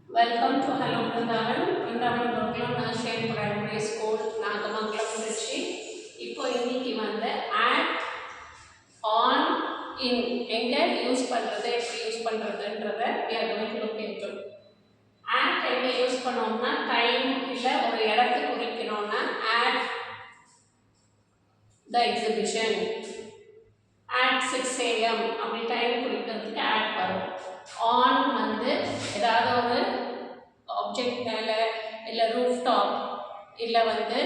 Welcome to Hello Vrindavan. Vrindavan Gurukula Nursery Primary School, Nagamangalam, Trichy. இப்போ இன்னைக்கு வந்து act on in எங்க use பண்றது எப்படி யூஸ் பண்றதுன்றத we are going to look into. act எங்க யூஸ் பண்ணோம்னா டைம் இல்ல ஒரு இடத்தை குறிக்கணும்னா at the exhibition at 6 am அப்படி டைம் குறிக்கிறதுக்கு at வரும். on வந்து ஏதாவது ஒரு ஆப்ஜெக்ட் மேல இல்ல ரூஃப் டாப் இல்ல வந்து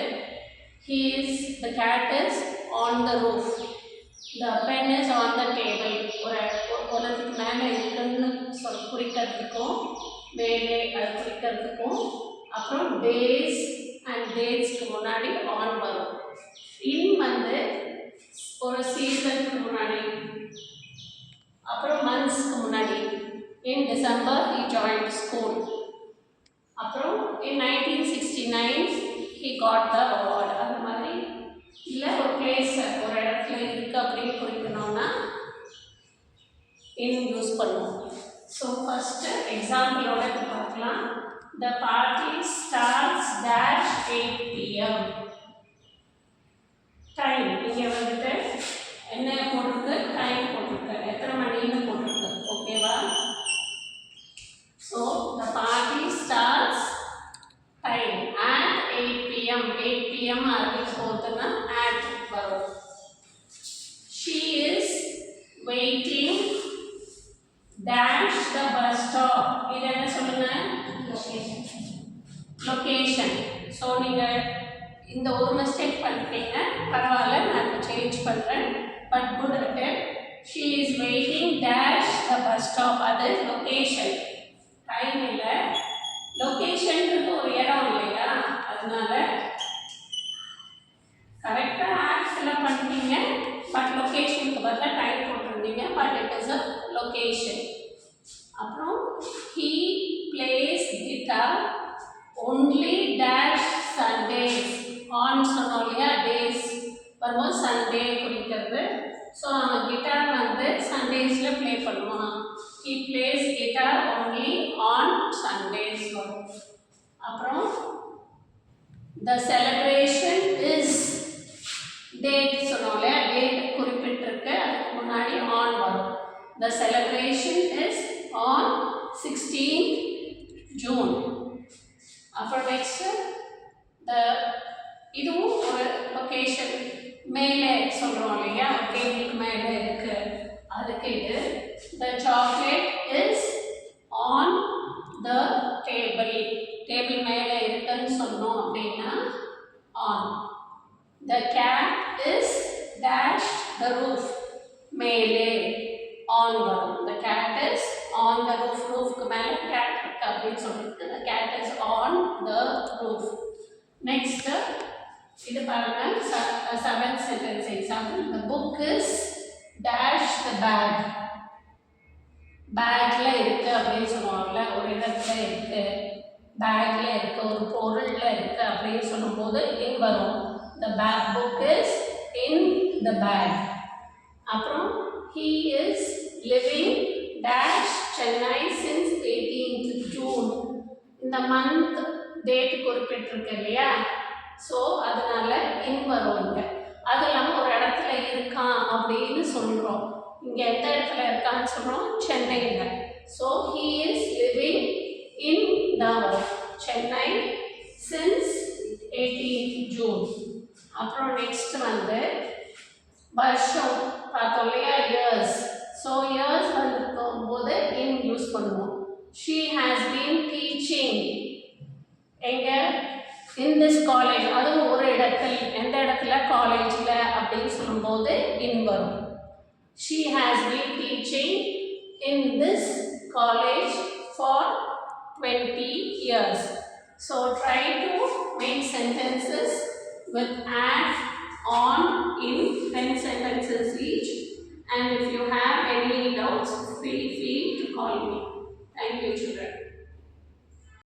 the cat is on the roof, the pen is on the table. ஒருத்துக்கு மேல இருக்குன்னு குறிக்கிறதுக்கும் மேலே அது குறிக்கிறதுக்கும் அப்புறம் days and datesக்கு முன்னாடி on வரும். in வந்து ஒரு சீசனுக்கு முன்னாடி அப்புறம் monthsக்கு முன்னாடி. in December he joined school. அப்புறம் in 1969 he got the award. அந்த மாதிரி இல்ல ஒரு பிளேஸ் ஒரு இடத்துல இருக்கு அப்படின்னு குறிக்கணும்னா in யூஸ் பண்ணுவோம். ஸோ ஃபர்ஸ்ட் எக்ஸாம்பிளோட பார்க்கலாம். the party starts dash 8 pm. Time இங்கே வந்துட்டு என்ன போட்டிருக்கு, டைம் போட்டிருக்கு, எத்தனை மணின்னு போட்டிருக்கு. ஓகேவா? So the party starts time at 8 pm. 8 pm ஆரம்பிச்சு போகுதுன்னா at வரும். she is waiting dash the bus stop. இது என்ன சொல்லுங்க, லொகேஷன். ஸோ நீங்கள் இந்த ஒரு மிஸ்டேக் பண்ணிட்டீங்க, பரவாயில்ல, நான் இப்போ சேஞ்ச் பண்ணுறேன். But good at it. she is waiting dash the bus stop. அது லொகேஷன், டைம் இல்லை. லொகேஷன்றது ஒரு இடம் இல்லையா, அதனால கரெக்டாக ஆட் ஃபில்அப் பண்ணிட்டீங்க. பட் லொகேஷனுக்கு பதிலாக டைம் போட்டிருந்தீங்க. But it is a location. அப்புறம் he plays guitar only dash Sundays. on சொன்னோம் இல்லையா, டேஸ் வரும்போது சண்டே குறிக்கிறது. ஸோ அவன் கிட்டார் வந்து சண்டேஸில் ப்ளே பண்ணுவான். he plays guitar only on Sundays வரும். அப்புறம் the celebration is date சொன்னோம் இல்லையா, டேட் குறிப்பிட்டிருக்கு, அதுக்கு முன்னாடி on வரும். the celebration is on 16th June. அப்புறம் நெக்ஸ்ட் இதுவும் ஒரு லொகேஷன், மேலே சொல்கிறோம் இல்லையா, டேபிளுக்கு மேலே இருக்கு, அதுக்கு இது the chocolate is on the table. Table மேலே இருக்குன்னு சொன்னோம் அப்படின்னா on. the cat is dash the roof. மேலே on வரும். the cat is on the roof. roofக்கு மேலே cat இருக்கு அப்படின்னு சொல்லிட்டு the cat is on the roof. next இது பாருங்க, 7th sentence example. the book is dash the bag. பேக்ல இருக்கு அப்படின்னு சொல்லுவாங்கல்ல, ஒரு இடத்துல இருக்கு, பேக்ல இருக்கு, ஒரு பொருள்ல இருக்கு அப்படின்னு சொல்லும்போது in வரும். the book is in the bag. அப்புறம் he is living dash Chennai since 18th June. இந்த மந்த் டேட் குறிப்பிட்டிருக்கு இல்லையா, ஸோ அதனால in வரும். இங்கே அது இல்லாமல் ஒரு இடத்துல இருக்கான் அப்படின்னு சொல்கிறோம். இங்கே எந்த இடத்துல இருக்கான்னு சொல்கிறோம், சென்னையில். So he is living in the Chennai since 18th June. அப்புறம் நெக்ஸ்ட் வந்து வருஷம் பார்த்தோம் இல்லையா, இயர்ஸ். ஸோ இயர்ஸ் வந்துருக்கும் போது in யூஸ் பண்ணுவோம். she has been teaching எங்க in this college. அதுவும் ஒரு இடத்துல, எந்த இடத்துல, காலேஜில் அப்படின்னு சொல்லும்போது in வரும். she has been teaching in this college for 20 years. so try to make sentences with at, on, in, 10 sentences each. and if you have any doubts, feel free to call me. Thank you, children.